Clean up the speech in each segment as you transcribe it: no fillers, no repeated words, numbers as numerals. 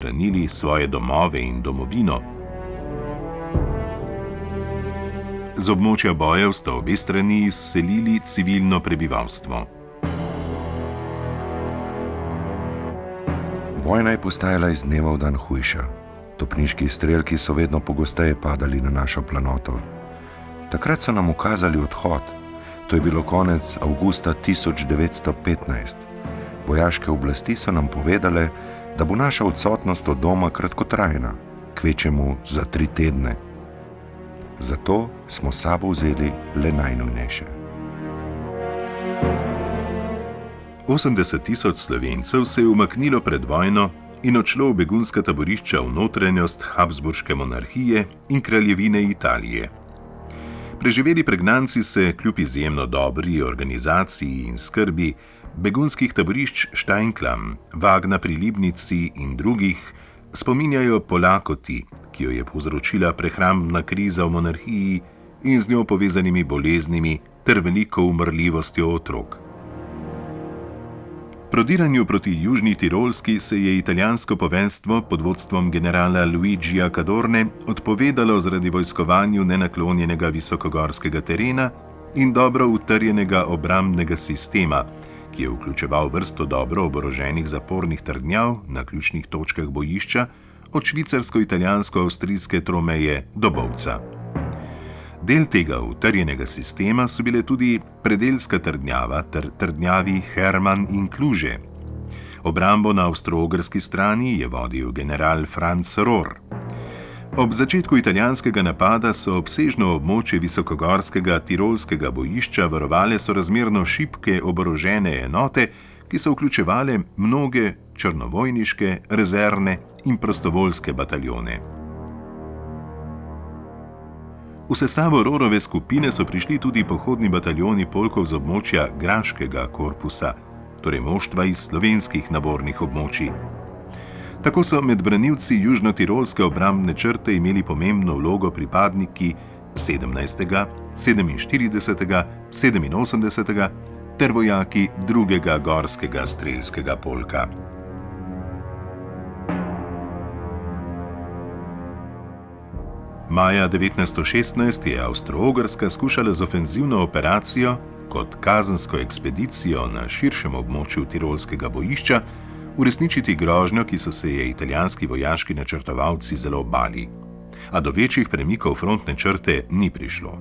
branili svoje domove in domovino. Z območja bojev sta obe strani izselili civilno prebivalstvo. Vojna je postajala iz dneva v dan hujša. Topniški izstrelki so vedno pogosteje padali na našo planoto. Takrat so nam ukazali odhod. To je bilo konec avgusta 1915. Vojaške oblasti so nam povedale, da bo naša odsotnost od doma kratkotrajna, kvečjemu za 3 tedne. Zato smo s sabo vzeli le najnujnejše. 80.000 Slovencev se je umaknilo pred vojno in odšlo v begunska taborišča v notranjost Habsburške monarhije in kraljevine Italije. Preživeli pregnanci se kljub izjemno dobri organizaciji in skrbi begunskih taborišč Steinklam, Vagna pri Libnici in drugih spominjajo po lakoti, ki jo je povzročila prehrambna kriza v monarhiji in z njo povezanimi boleznimi ter veliko umrljivostjo otrok. Prodiranju proti Južni Tirolski se je italijansko poveljstvo pod vodstvom generala Luigija Cadorne odpovedalo zaradi vojskovanju nenaklonjenega visokogorskega terena in dobro utrjenega obrambnega sistema, ki je vključeval vrsto dobro oboroženih zapornih trdnjav na ključnih točkah bojišča, od švicarsko-italijansko-avstrijske tromeje do Bovca. Del tega utrjenega sistema so bile tudi predeljska trdnjava ter trdnjavi Hermann in Kluže. Obrambo na avstro-ogrski strani je vodil general Franz Rohr. Ob začetku italijanskega napada so obsežno območje visokogorskega tirolskega bojišča varovale sorazmerno šibke oborožene enote, ki so vključevale mnoge črnovojniške, rezervne in prostovoljske bataljone. V sestavo Rohrove skupine so prišli tudi pohodni bataljoni polkov z območja Graškega korpusa, torej moštva iz slovenskih nabornih območij. Tako so med branilci južnotirolske obrambne črte imeli pomembno vlogo pripadniki 17., 47., 87. ter vojaki 2. gorskega strelskega polka. Maja 1916 je Avstro-Ogrska skušala z ofenzivno operacijo kot kazensko ekspedicijo na širšem območju tirolskega bojišča uresničiti grožnjo, ki so se je italijanski vojaški načrtovalci zelo bali, a do večjih premikov frontne črte ni prišlo.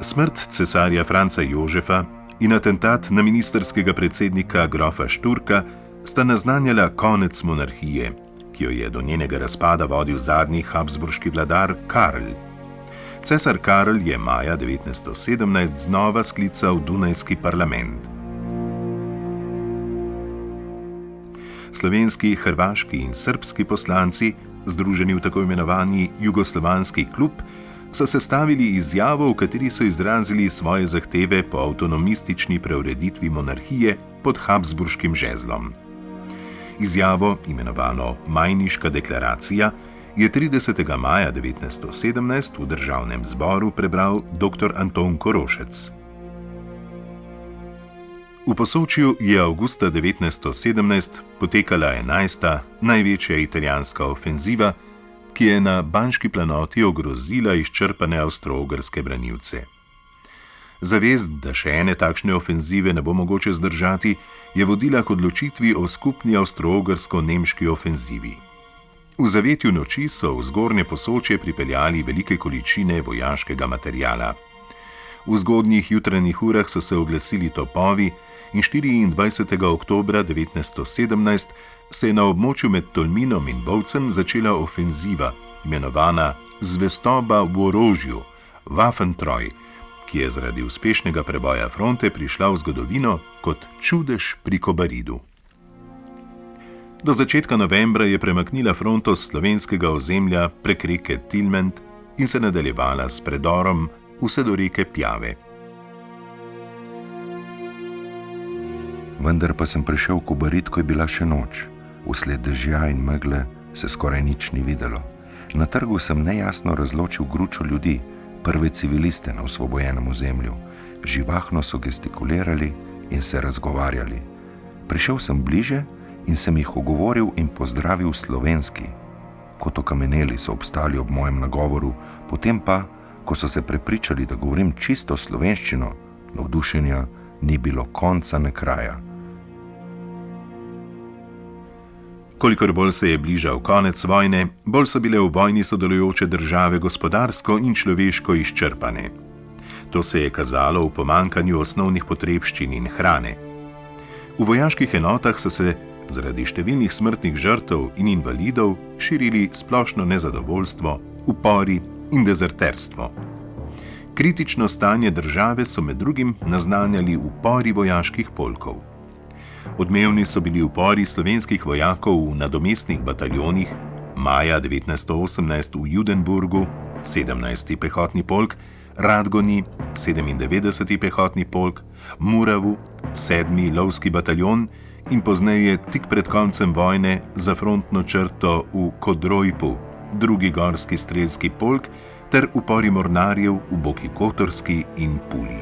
Smrt cesarja Franca Jožefa in atentat na ministrskega predsednika grofa Šturka sta naznanjala konec monarhije, ki jo je do njenega razpada vodil zadnji habsburški vladar Karl. Cesar Karl je maja 1917 znova sklical Dunajski parlament. Slovenski, hrvaški in srbski poslanci, združeni v tako imenovani Jugoslovanski klub, so sestavili izjavo, v kateri so izrazili svoje zahteve po avtonomistični preureditvi monarhije pod habsburškim žezlom. Izjavo, imenovano Majniška deklaracija, je 30. maja 1917 v državnem zboru prebral dr. Anton Korošec. V Posočju je avgusta 1917 potekala 11. največja italijanska ofenziva, ki je na Banški planoti ogrozila izčrpane avstro-ogrske branilce. Zavest, da še ene takšne ofenzive ne bo mogoče zdržati, je vodila k odločitvi o skupni avstro-ogrsko-nemški ofenzivi. V zavetju noči so v zgornje Posočje pripeljali velike količine vojaškega materiala. V zgodnjih jutranjih urah so se oglasili topovi in 24. oktobra 1917 se je na območju med Tolminom in Bovcem začela ofenziva, imenovana Zvestoba v orožju, Waffentreu, ki je zaradi uspešnega preboja fronte prišla v zgodovino kot čudež pri Kobaridu. Do začetka novembra je premaknila fronto s slovenskega ozemlja prek reke Tilment in se nadaljevala s predorom vse do reke Pjave. Vendar pa sem prišel v Kobarid, ko je bila še noč. Vsled dežja in megle se skoraj nič ni videlo. Na trgu sem nejasno razločil gručo ljudi, prve civiliste na osvobojenem ozemlju. Živahno so gestikulirali in se razgovarjali. Prišel sem bliže in sem jih ogovoril in pozdravil slovenski. Kot okameneli so obstali ob mojem nagovoru, potem pa, ko so se prepričali, da govorim čisto slovenščino, navdušenja ni bilo konca ne kraja. Kolikor bolj se je bližal konec vojne, bolj so bile v vojni sodelujoče države gospodarsko in človeško izčrpane. To se je kazalo v pomanjkanju osnovnih potrebščin in hrane. V vojaških enotah so se zaradi številnih smrtnih žrtev in invalidov širili splošno nezadovoljstvo, upori in dezerterstvo. Kritično stanje države so med drugim naznanjali upori vojaških polkov. Odmevni so bili upori slovenskih vojakov v nadomestnih bataljonih, maja 1918 v Judenburgu, 17. pehotni polk, Radgoni, 97. pehotni polk, Muravu, 7. lovski bataljon in pozneje tik pred koncem vojne za frontno črto v Kodrojpu, 2. gorski strelski polk ter upori mornarjev v Boki Kotorski in Puli.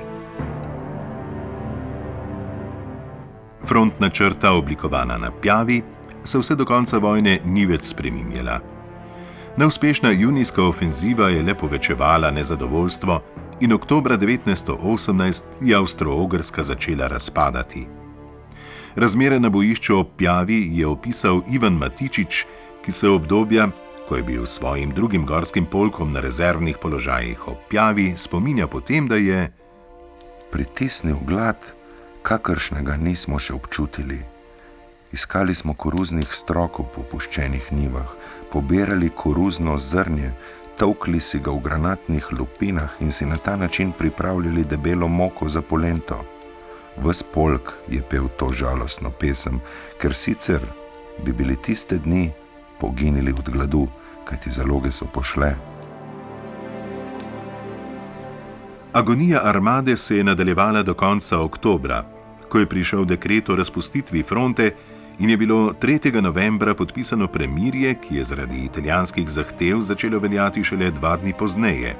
Frontna črta, oblikovana na Pjavi, se vse do konca vojne ni več spreminjala. Neuspešna junijska ofenziva je le povečevala nezadovoljstvo in oktobra 1918 je Avstro-Ogrska začela razpadati. Razmere na bojišču ob Pjavi je opisal Ivan Matičič, ki se obdobja, ko je bil s svojim 2. gorskim polkom na rezervnih položajih ob Pjavi, spominja potem, da je pritisnil glad, kakršnega nismo še občutili. Iskali smo koruznih strokov po puščenih njivah, pobirali koruzno zrnje, tolkli si ga v granatnih lupinah in si na ta način pripravljali debelo moko za polento. Ves polk je pel to žalostno pesem, ker sicer bi bili tiste dni poginili od gladu, kajti zaloge so pošle. Agonija armade se je nadaljevala do konca oktobra, ko je prišel dekret o razpustitvi fronte in je bilo 3. novembra podpisano premirje, ki je zaradi italijanskih zahtev začelo veljati šele 2 dni pozneje.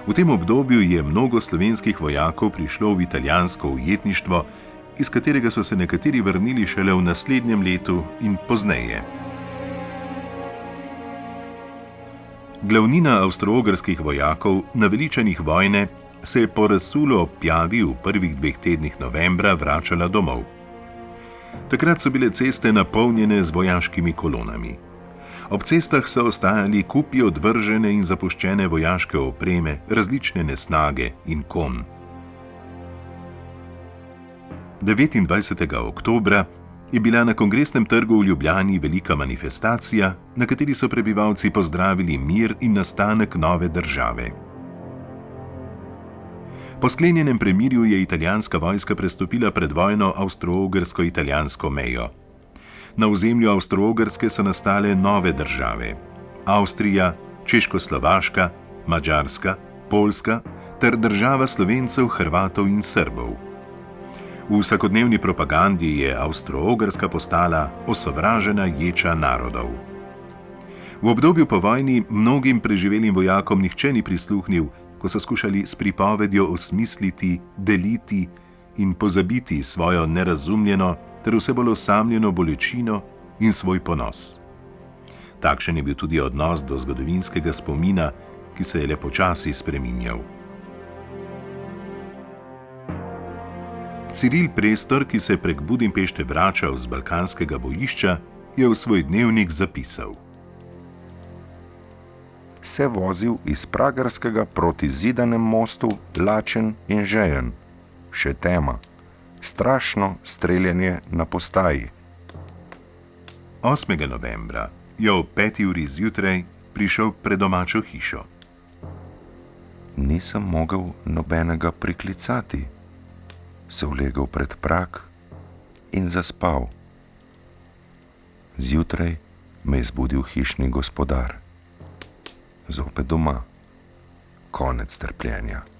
V tem obdobju je mnogo slovenskih vojakov prišlo v italijansko ujetništvo, iz katerega so se nekateri vrnili šele v naslednjem letu in pozneje. Glavnina avstro-ogrskih vojakov, naveličanih vojne, se je po razsulu ob Pjavi v prvih 2 tednih novembra vračala domov. Takrat so bile ceste napolnjene z vojaškimi kolonami. Ob cestah so ostajali kupi odvržene in zapuščene vojaške opreme, različne nesnage in konj. 29. oktobra je bila na Kongresnem trgu v Ljubljani velika manifestacija, na kateri so prebivalci pozdravili mir in nastanek nove države. Po sklenjenem premirju je italijanska vojska prestopila pred vojno avstro-ogrsko-italijansko mejo. Na ozemlju Avstro-Ogrske so nastale nove države: Avstrija, Češko-Slovaška, Madžarska, Poljska ter država Slovencev, Hrvatov in Srbov. V vsakodnevni propagandi je Avstro-Ogrska postala osovražena ječa narodov. V obdobju po vojni mnogim preživelim vojakom nihče ni prisluhnil, ko so skušali s pripovedjo osmisliti, deliti in pozabiti svojo nerazumljeno ter vse bolj osamljeno bolečino in svoj ponos. Takšen je bil tudi odnos do zgodovinskega spomina, ki se je le počasi spreminjal. Ciril Prestor, ki se prek Budimpešte vračal z balkanskega bojišča, je v svoj dnevnik zapisal: Se vozil iz Pragerskega proti Zidanem mostu, lačen in žejen. Še tema. Strašno streljanje na postaji. 8. novembra je ob 5. uri zjutraj prišel pred domačo hišo. Nisem mogel nobenega priklicati. Se vlegel pred prag in zaspal. Zjutraj me je zbudil hišni gospodar. Zopet doma. Konec trpljenja.